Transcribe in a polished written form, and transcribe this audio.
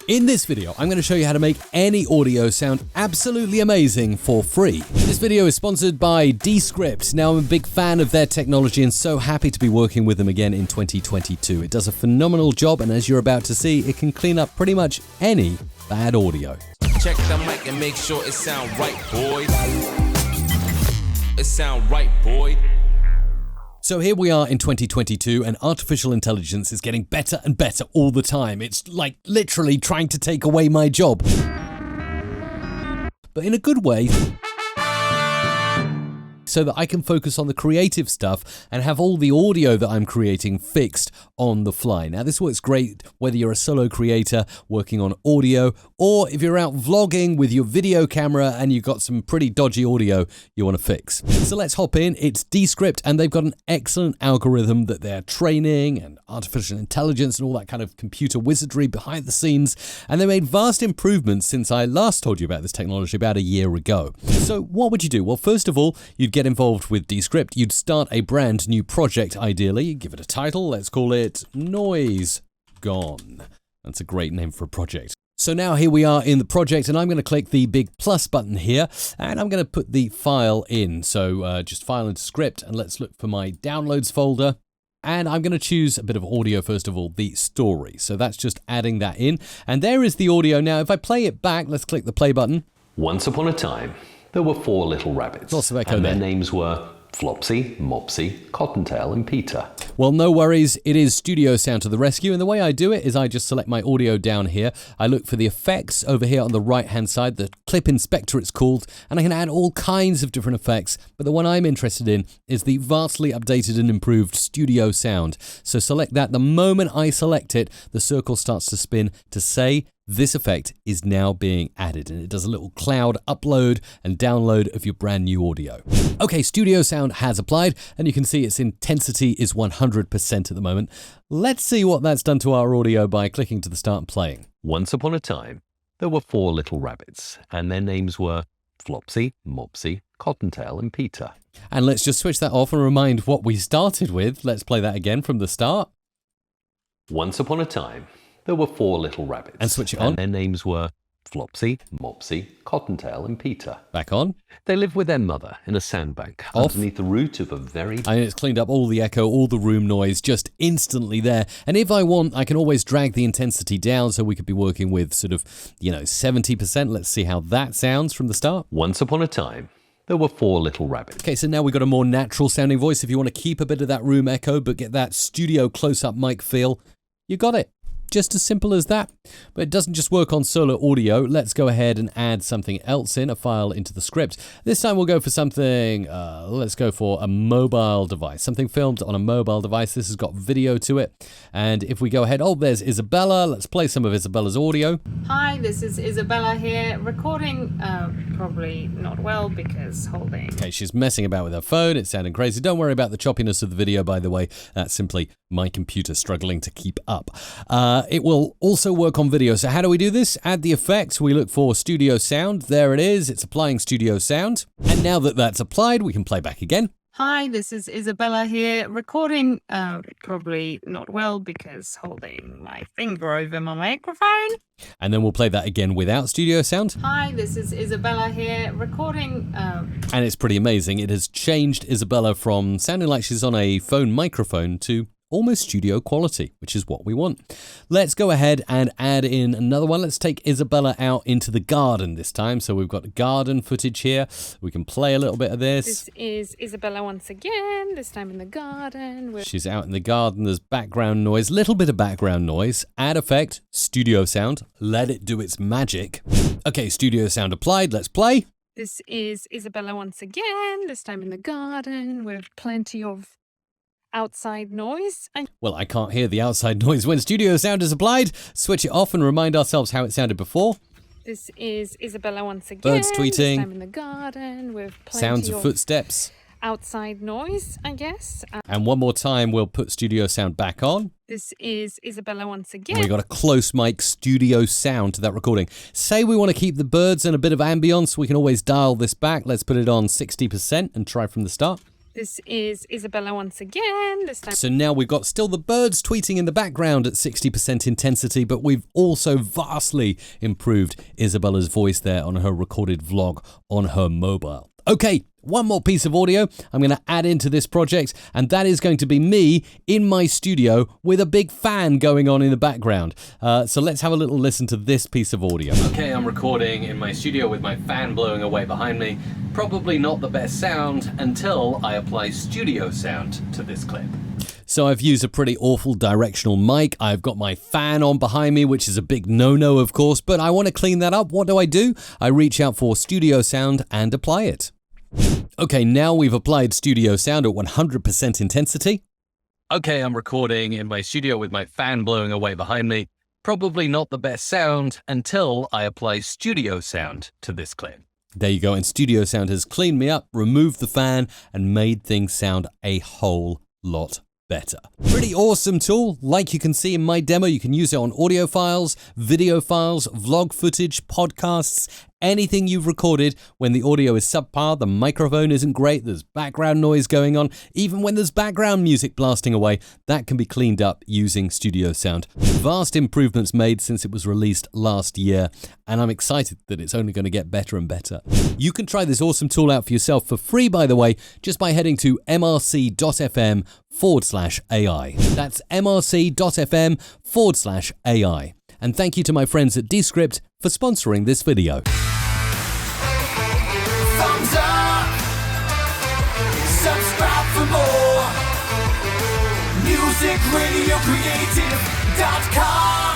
In this video, I'm going to show you how to make any audio sound absolutely amazing for free. This video is sponsored by Descript. Now, I'm a big fan of their technology and so happy to be working with them again in 2022. It does a phenomenal job, and as you're about to see, it can clean up pretty much any bad audio. Check the mic and make sure it sound right, boys. It sound right, boy. So here we are in 2022, and artificial intelligence is getting better and better all the time. It's like literally trying to take away my job. But in a good way, so that I can focus on the creative stuff and have all the audio that I'm creating fixed on the fly. Now, this works great whether you're a solo creator working on audio, or if you're out vlogging with your video camera and you've got some pretty dodgy audio you want to fix. So let's hop in. It's Descript, and they've got an excellent algorithm that they're training, and artificial intelligence and all that kind of computer wizardry behind the scenes. And they made vast improvements since I last told you about this technology about a year ago. So what would you do? Well, first of all, you'd get involved with Descript. You'd start a brand new project, ideally. Give it a title. Let's call it Noise Gone. That's a great name for a project. So now here we are in the project, and I'm going to click the big plus button here, and I'm going to put the file in. So just file into script, and let's look for my downloads folder. And I'm going to choose a bit of audio first of all, the story. So that's just adding that in. And there is the audio. Now, if I play it back, let's click the play button. Once upon a time, there were 4 little rabbits. Lots of echo and there. their names were Flopsy, Mopsy, Cottontail, and Peter. Well, no worries. It is Studio Sound to the rescue. And the way I do it is I just select my audio down here. I look for the effects over here on the right-hand side, the clip inspector it's called, and I can add all kinds of different effects. But the one I'm interested in is the vastly updated and improved Studio Sound. So select that. The moment I select it, the circle starts to spin to say this effect is now being added, and it does a little cloud upload and download of your brand new audio. Okay, Studio Sound has applied, and you can see its intensity is 100% at the moment. Let's see what that's done to our audio by clicking to the start and playing. Once upon a time, there were 4 little rabbits, and their names were Flopsy, Mopsy, Cottontail, and Peter. And let's just switch that off and remind what we started with. Let's play that again from the start. Once upon a time, there were 4 little rabbits. And switch it on. And their names were Flopsy, Mopsy, Cottontail, and Peter. Back on. They lived with their mother in a sandbank underneath the root of a very... And it's cleaned up all the echo, all the room noise, just instantly there. And if I want, I can always drag the intensity down, so we could be working with sort of, 70%. Let's see how that sounds from the start. Once upon a time, there were 4 little rabbits. Okay, so now we've got a more natural sounding voice. If you want to keep a bit of that room echo, but get that studio close-up mic feel, you got it. Just as simple as that. But it doesn't just work on solo audio. Let's go ahead and add something else in, a file into the script. This time we'll go for something, let's go for a mobile device. Something filmed on a mobile device. This has got video to it. And if we go ahead, there's Isabella. Let's play some of Isabella's audio. Hi, this is Isabella here, recording probably not well because holding. Okay, she's messing about with her phone. It's sounding crazy. Don't worry about the choppiness of the video, by the way. That's simply my computer struggling to keep up. It will also work on video. So how do we do this? Add the effects. We look for Studio Sound. There it is. It's applying Studio Sound. And now that that's applied, we can play back again. Hi, this is Isabella here, recording probably not well because holding my finger over my microphone. And then we'll play that again without Studio Sound. Hi, this is Isabella here, recording... And it's pretty amazing. It has changed Isabella from sounding like she's on a phone microphone to almost studio quality, which is what we want. Let's go ahead and add in another one. Let's take Isabella out into the garden this time. So we've got garden footage here. We can play a little bit of this. This is Isabella once again, this time in the garden. She's out in the garden. There's background noise, little bit of background noise. Add effect, Studio Sound. Let it do its magic. Okay, Studio Sound applied. Let's play. This is Isabella once again, this time in the garden with plenty of outside noise. Well, I can't hear the outside noise when Studio Sound is applied. Switch it off and remind ourselves how it sounded before. This is Isabella once again. Birds tweeting. This time in the garden with plenty sounds of footsteps. Outside noise, I guess. And one more time, we'll put Studio Sound back on. This is Isabella once again. And we got a close mic Studio Sound to that recording. Say we want to keep the birds and a bit of ambience, we can always dial this back. Let's put it on 60% and try from the start. This is Isabella once again. This time. So now we've got still the birds tweeting in the background at 60% intensity, but we've also vastly improved Isabella's voice there on her recorded vlog on her mobile. Okay, one more piece of audio I'm going to add into this project, and that is going to be me in my studio with a big fan going on in the background. So let's have a little listen to this piece of audio. Okay, I'm recording in my studio with my fan blowing away behind me. Probably not the best sound until I apply studio sound to this clip. So I've used a pretty awful directional mic. I've got my fan on behind me, which is a big no-no, of course, but I want to clean that up. What do? I reach out for studio sound and apply it. Okay, now we've applied studio sound at 100% intensity. Okay, I'm recording in my studio with my fan blowing away behind me. Probably not the best sound until I apply studio sound to this clip. There you go, and studio sound has cleaned me up, removed the fan, and made things sound a whole lot better. Pretty awesome tool. Like you can see in my demo, you can use it on audio files, video files, vlog footage, podcasts, anything you've recorded when the audio is subpar, the microphone isn't great, there's background noise going on, even when there's background music blasting away, that can be cleaned up using studio sound. Vast improvements made since it was released last year, and I'm excited that it's only going to get better and better. You can try this awesome tool out for yourself for free, by the way, just by heading to mrc.fm/AI. That's mrc.fm/AI. And thank you to my friends at Descript for sponsoring this video. Thumbs up, subscribe for more. MusicRadioCreative.com